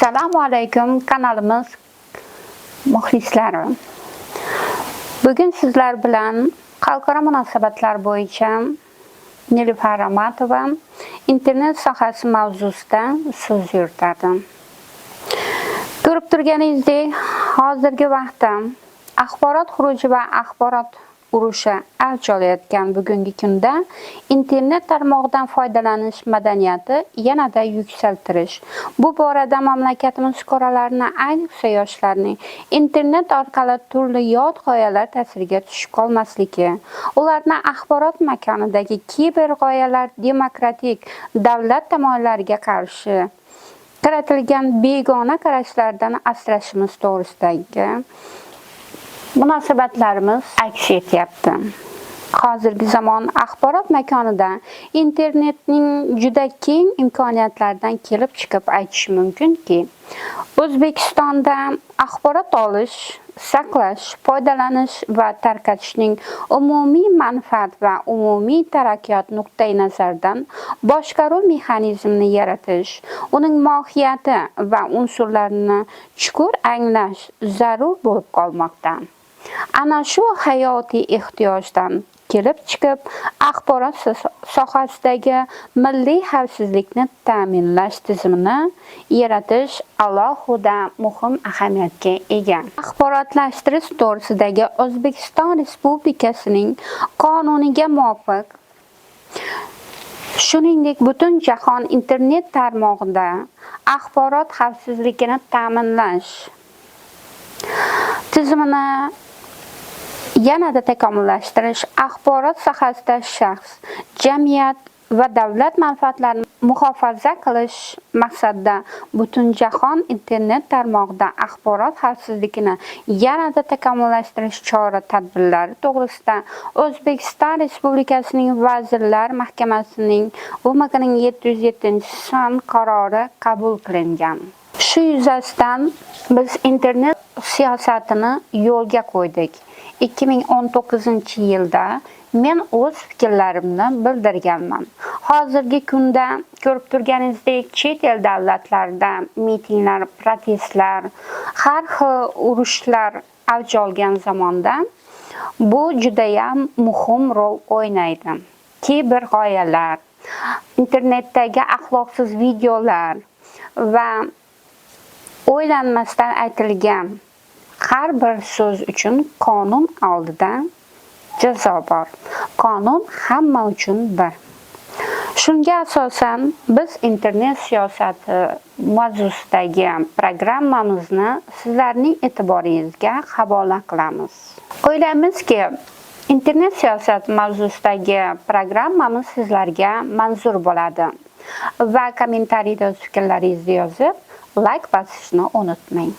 Assalomu alaykum kanalimiz muxlislari. Bugun sizlar bilan xalqaro munosabatlar bo'yicha Nilufar Ramatova internet sohasi mavzusida so'z yuritadi. Ko'rib turganingizdek, hozirgi vaqtda axborot xuruji va axborot urushi avj olayotgan bugungi kunda internet tarmog'idan foydalanish madaniyati yanada yuksaltirish. Bu borada mamlakatimiz fuqarolarini, ayniqsa yoshlarning internet orqali turli yot g'oyalar ta'siriga tushib qolmasligi, ularni axborot makonidagi kiber g'oyalar demokratik davlat tamoyillariga qarshi kiritilgan begona qarashlardan asrashimiz to'g'risidagi munosabatlarimiz aks etyapti. Hozirgi zamon axborot makonida internetning juda keng imkoniyatlaridan kelib chiqib aytish mumkinki, O'zbekistonda axborot olish, saqlash, foydalanish va tarqatishning umumiy manfaat va umumiy taraqqiyot nuqtai nazaridan boshqaruv mexanizmini yaratish, uning mohiyati va unsurlarini chuqur anglash zarur bo'lib qolmoqda. Ana shu hayotiy ehtiyojdan kelib chiqib, axborot sohasidagi milliy xavfsizlikni ta'minlash tizimini yaratish alohida muhim ahamiyatga ega. Axborotlashtirish to'g'risidagi O'zbekiston Respublikasining qonuniga muvofiq, shuningdek butun jahon internet tarmog'ida axborot xavfsizligini ta'minlash tizimini yanada takomillashtirish, axborot sohasida shaxs, jamiyat va davlat manfaatlarini muhofaza qilish maqsadida butun jahon internet tarmog'ida axborot xavfsizligini yanada takomillashtirish chora-tadbirlari to'g'risida O'zbekiston Respublikasining Vazirlar Mahkamasining UMKning 707-son qarori qabul qilingan. Shu yuzasidan biz internet siyosatini yo'lga qo'ydik. 2019-yilda men o'z fikrlarimni bildirganman. Hozirgi kunda ko'rib turganingizdek, chet el davlatlarida mitinglar, protestlar, har xil urushlar avj olgan zamonda bu juda ham muhim rol o'ynaydi. Kiber g'oyalar, internetdagi axloqsiz videolar va o'ylanmasdan aytilgan har bir so'z uchun qonun oldida jazo bor. Qonun hamma uchun bir. Shunga asosan biz internet siyosati mavzusidagi programmamizni sizlarning e'tiboringizga havola qilamiz. O'ylaymizki, internet siyosati mavzusidagi programmamiz sizlarga manzur bo'ladi va kommentariyda o'z fikrlaringizni yozib, like bosishni unutmang.